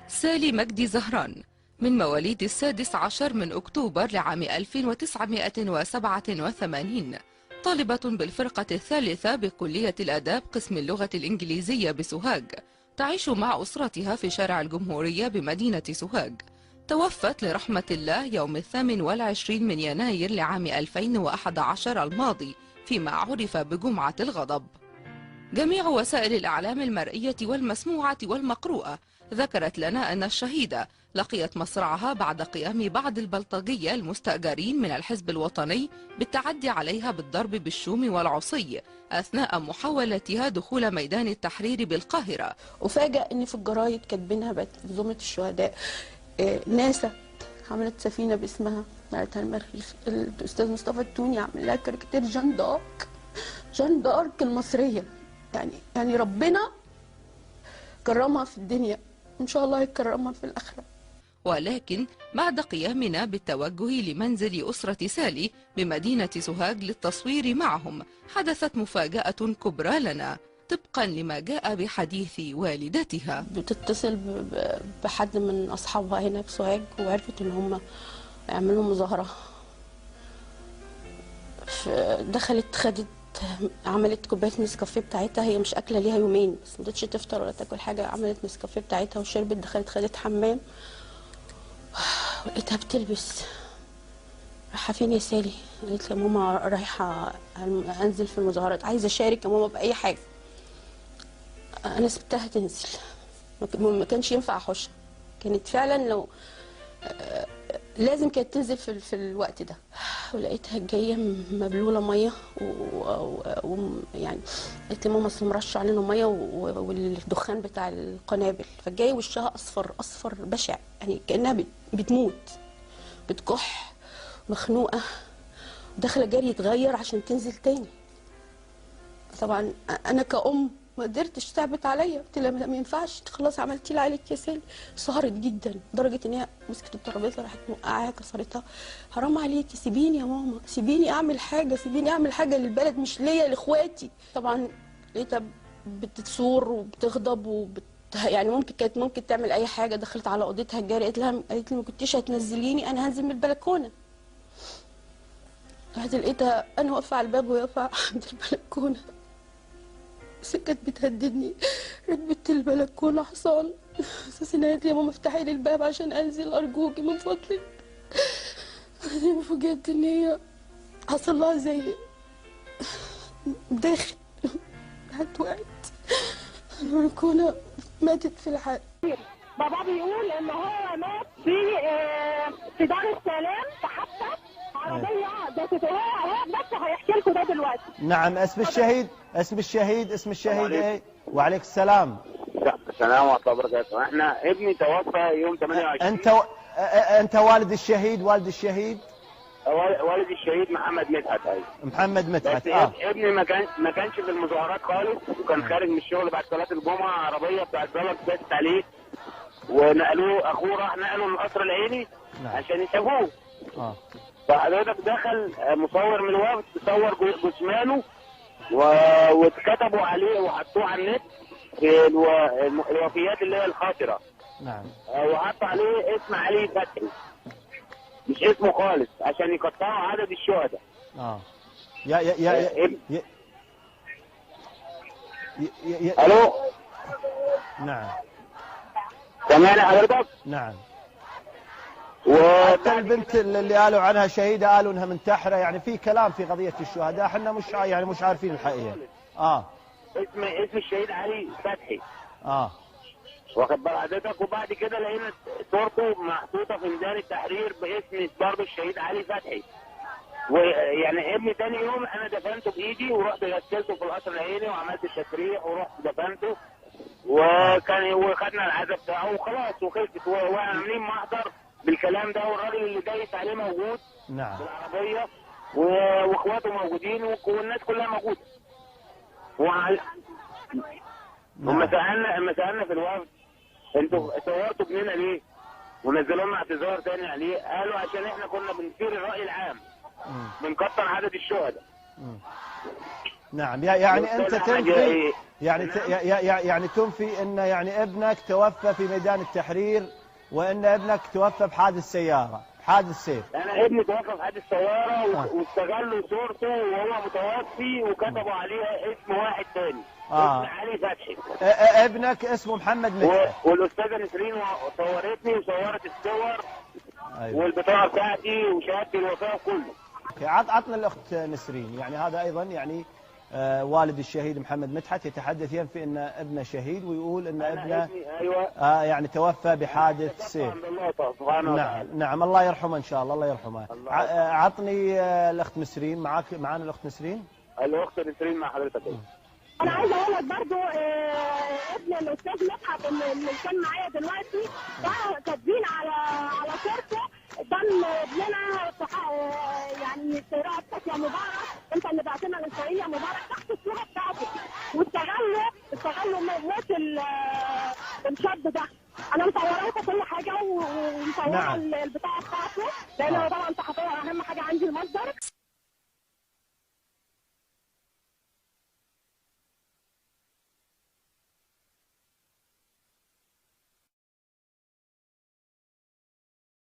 سالي مجدي زهران من مواليد 16 من أكتوبر لعام 1987، طالبة بالفرقة الثالثة بكلية الآداب قسم اللغة الإنجليزية بسوهاج، تعيش مع أسرتها في شارع الجمهورية بمدينة سوهاج. توفت لرحمة الله يوم 28 من يناير لعام 2011 الماضي فيما عرف بجمعة الغضب. جميع وسائل الإعلام المرئية والمسموعة والمقروءة ذكرت لنا أن الشهيدة لقيت مصرعها بعد قيام بعض البلطجية المستأجرين من الحزب الوطني بالتعدي عليها بالضرب بالشوم والعصي أثناء محاولتها دخول ميدان التحرير بالقاهرة. وفاجأ أن في الجرايد كاتبينها بمنظومة الشهداء. ناسا عملت سفينة باسمها بعتها المريخ. الأستاذ مصطفى التوني عمل لها كاريكاتير جان دارك المصرية. يعني ربنا كرمها في الدنيا، إن شاء الله يكرمها في الآخرة. ولكن بعد قيامنا بالتوجه لمنزل أسرة سالي بمدينة سوهاج للتصوير معهم، حدثت مفاجأة كبرى لنا طبقا لما جاء بحديث والدتها. بتتصل بحد من أصحابها هنا في سوهاج، وعرفت إن هم يعملوا مظاهرة. دخلت خدت عملت كوبايه نسكافيه بتاعتها، هي مش اكله ليها يومين، بس ما رضتش تفطر ولا تاكل حاجه. عملت نسكافيه بتاعتها وشربت. دخلت خدت حمام ولقيتها بتلبس. رايحه فين يا سالي؟ قالت لي يا ماما رايحه انزل في المظاهرات، عايزه اشارك يا ماما باي حاجه. انا سبتها تنزل، ما كانش ينفع احوشها. كانت فعلا لو لازم كانت تنزل في الوقت ده. ولقيتها جايه مبلوله ميه ويعني قالت لي ماما اصل مرش علينا ميه والدخان بتاع القنابل، فجاي وشها اصفر بشع، يعني كانها بتموت، بتكح، مخنوقه، داخله جري تغير عشان تنزل تاني. طبعا انا كأم ما قدرتش، تعبت عليا، قلت لها ما ينفعش، خلاص عملتي اللي عليك يا سالي. سهرت جدا لدرجه ان هي مسكت الترابيزه راحت موقعاها كسرتها. حرام عليكي، سيبيني يا ماما، سيبيني اعمل حاجه، سيبيني اعمل حاجه للبلد مش ليا، لاخواتي. طبعا لقيتها بتثور وبتغضب يعني ممكن تعمل اي حاجه. دخلت على اوضتها الجاريه، قالت لي ما كنتيش هتنزليني، انا هنزل من البلكونه. رحت لقيتها انا واقفه على الباب وهي واقفه عند البلكونه، بس كانت بتهددني. ركبت البلكونه حصان اساسا. قالت لي يا ماما افتحي لي الباب عشان انزل ارجوكي من فضلك. انا فوجئت ان هي حصل لها زي داخل وقعت البلكونه، ماتت في الحال. بابا بيقول ان هو مات في دار السلام في حادثه عربيه دست. هو بس هيحكي لكم ده دلوقتي. نعم. اسم الشهيد ايه؟ وعليك السلام. السلام ورحمه الله وبركاته. احنا ابني توفى يوم 28. انت والد الشهيد؟ والد الشهيد محمد مدحت. ايوه محمد مدحت. ابني ما كانش في المظاهرات خالص، وكان خارج من الشغل بعد صلاه الجمعه. عربيه بتاعت بلد دست عليه ونقلوه، اخوه راح نقله للقصر العيني عشان يشافوه. فحضرتك دخل مصور من الوفد صور جثمانه واتكتبوا عليه وحطوه على النت في الوفيات اللي هي الخاطره. نعم. وحطوا عليه اسم علي فتحي، مش اسمه خالص، عشان يقطعوا عدد الشهداء. الو. نعم. سامعني حضرتك؟ نعم. وحتى البنت اللي قالوا عنها شهيده قالوا انها منتحره، يعني في كلام في قضيه الشهداء، احنا مش عارفين الحقيقه. اسم الشهيد علي فتحي. واخد بال حضرتك. وبعد كده لقينا صورته محطوطه في ميدان التحرير باسم برضه الشهيد علي فتحي. ويعني ابني تاني يوم انا دفنته بايدي، ورحت غسلته في القصر العيني وعملت التسريح ورحت دفنته، وخدنا العزاء بتاعه وخلاص وخلصت. وعاملين محضر بالكلام ده، والراجل اللي دايس عليه موجود. نعم. بالعربيه واخواته موجودين والناس كلها موجوده. هم سالنا في الوفد انتوا صورتوا ابننا ليه؟ ونزلوا لنا اعتذار تاني عليه. قالوا عشان احنا كنا بنثير الراي العام، بنكتر عدد الشهداء. نعم. يعني يعني تنفي ان يعني ابنك توفى في ميدان التحرير وان ابنك توفى بحادث سياره، حادث سير. انا ابني توفى بحادث سياره واستغلوا صورته وهو متوفي وكتبوا عليها اسم واحد تاني. اسم علي فتحي. ابنك اسمه محمد مدحت. والاستاذه نسرين صورتني وصورت الصور. أيوة. والبطاقه بتاعتي وشهاده الوفاه وكله. عطنا الاخت نسرين، يعني هذا ايضا يعني والد الشهيد محمد مدحت يتحدث ينفي ان ابنه شهيد ويقول ان ابنه أيوة. يعني توفى بحادث سير. نعم الله يرحمه ان شاء الله، الله يرحمه. عطني الاخت نسرين، معانا الاخت نسرين. الاخت نسرين مع حضرتك. انا عايزه اقول لك برضه ابن الاستاذ مدحت اللي كان معايا دلوقتي ده كاتبين على صورته ضم ابننا يعني رأسك يا مبارك، انت اللي بعتنا لاسرائيل يا مبارك، تحت الصوره بتاعته واستغلوا موت الشاب ده. انا مصوره كل حاجه ومصوره. نعم.